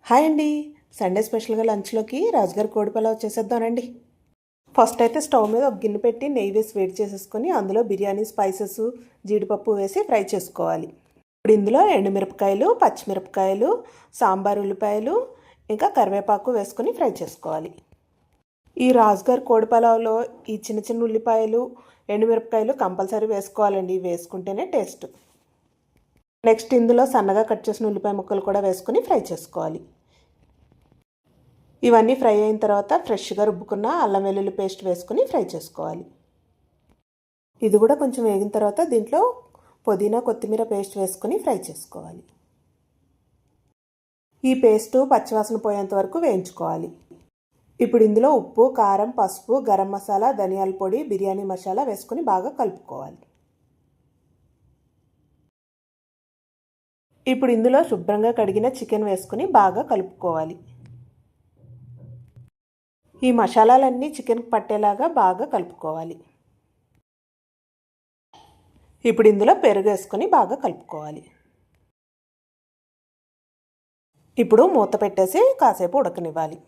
Hi అండి. Sunday స్పెషల్గా లంచ్లోకి రాజుగారి కోడి పలావ్ చేసేద్దానండి. ఫస్ట్ అయితే స్టవ్ మీద ఒక గిన్నె పెట్టి నెయ్యి వేసి వేడి చేసేసుకొని అందులో బిర్యానీ స్పైసెస్ జీడిపప్పు వేసి ఫ్రై చేసుకోవాలి. ఇప్పుడు ఇందులో ఎండుమిరపకాయలు, పచ్చిమిరపకాయలు, సాంబార్ ఉల్లిపాయలు, ఇంకా కరివేపాకు వేసుకొని ఫ్రై చేసుకోవాలి. ఈ రాజుగారి కోడి పలావ్లో ఈ చిన్న చిన్న ఉల్లిపాయలు, ఎండుమిరపకాయలు కంపల్సరీ వేసుకోవాలండి. వేసుకుంటేనే టేస్ట్. నెక్స్ట్ ఇందులో సన్నగా కట్ చేసిన ఉల్లిపాయ ముక్కలు కూడా వేసుకొని ఫ్రై చేసుకోవాలి. ఇవన్నీ ఫ్రై అయిన తర్వాత ఫ్రెష్గా రుబ్బుకున్న అల్లం వెల్లుల్లి పేస్ట్ వేసుకొని ఫ్రై చేసుకోవాలి. ఇది కూడా కొంచెం వేగిన తర్వాత దీంట్లో పుదీనా కొత్తిమీర పేస్ట్ వేసుకొని ఫ్రై చేసుకోవాలి. ఈ పేస్టు పచ్చివాసన పోయేంత వరకు వేయించుకోవాలి. ఇప్పుడు ఇందులో ఉప్పు, కారం, పసుపు, గరం మసాలా, ధనియాల పొడి, బిర్యానీ మసాలా వేసుకొని బాగా కలుపుకోవాలి. ఇప్పుడు ఇందులో శుభ్రంగా కడిగిన చికెన్ వేసుకొని బాగా కలుపుకోవాలి. ఈ మసాలాలన్నీ చికెన్కి పట్టేలాగా బాగా కలుపుకోవాలి. ఇప్పుడు ఇందులో పెరుగు వేసుకొని బాగా కలుపుకోవాలి. ఇప్పుడు మూత పెట్టేసి కాసేపు ఉడకనివ్వాలి.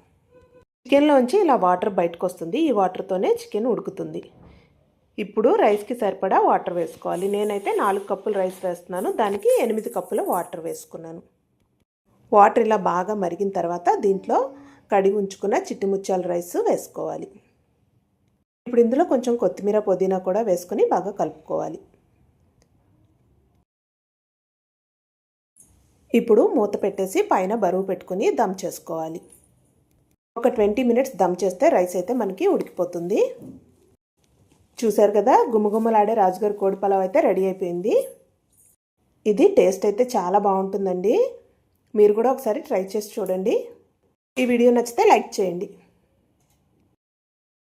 చికెన్లోంచి ఇలా వాటర్ బయటకు వస్తుంది. ఈ వాటర్తోనే చికెన్ ఉడుకుతుంది. ఇప్పుడు రైస్కి సరిపడా వాటర్ వేసుకోవాలి. నేనైతే 4 కప్పులు రైస్ వేస్తున్నాను. దానికి 8 కప్పుల వాటర్ వేసుకున్నాను. వాటర్ ఇలా బాగా మరిగిన తర్వాత దీంట్లో కడిగి ఉంచుకున్న చిట్టి ముత్యాల రైస్ వేసుకోవాలి. ఇప్పుడు ఇందులో కొంచెం కొత్తిమీర, పుదీనా కూడా వేసుకొని బాగా కలుపుకోవాలి. ఇప్పుడు మూత పెట్టేసి పైన బరువు పెట్టుకుని దమ్ చేసుకోవాలి. ఒక 20 మినిట్స్ దమ్ చేస్తే రైస్ అయితే మనకి ఉడికిపోతుంది. చూసారు కదా, గుమగుమలాడే రాజుగారి కోడి పలావ్ అయితే రెడీ అయిపోయింది. ఇది టేస్ట్ అయితే చాలా బాగుంటుందండి. మీరు కూడా ఒకసారి ట్రై చేసి చూడండి. ఈ వీడియో నచ్చితే లైక్ చేయండి.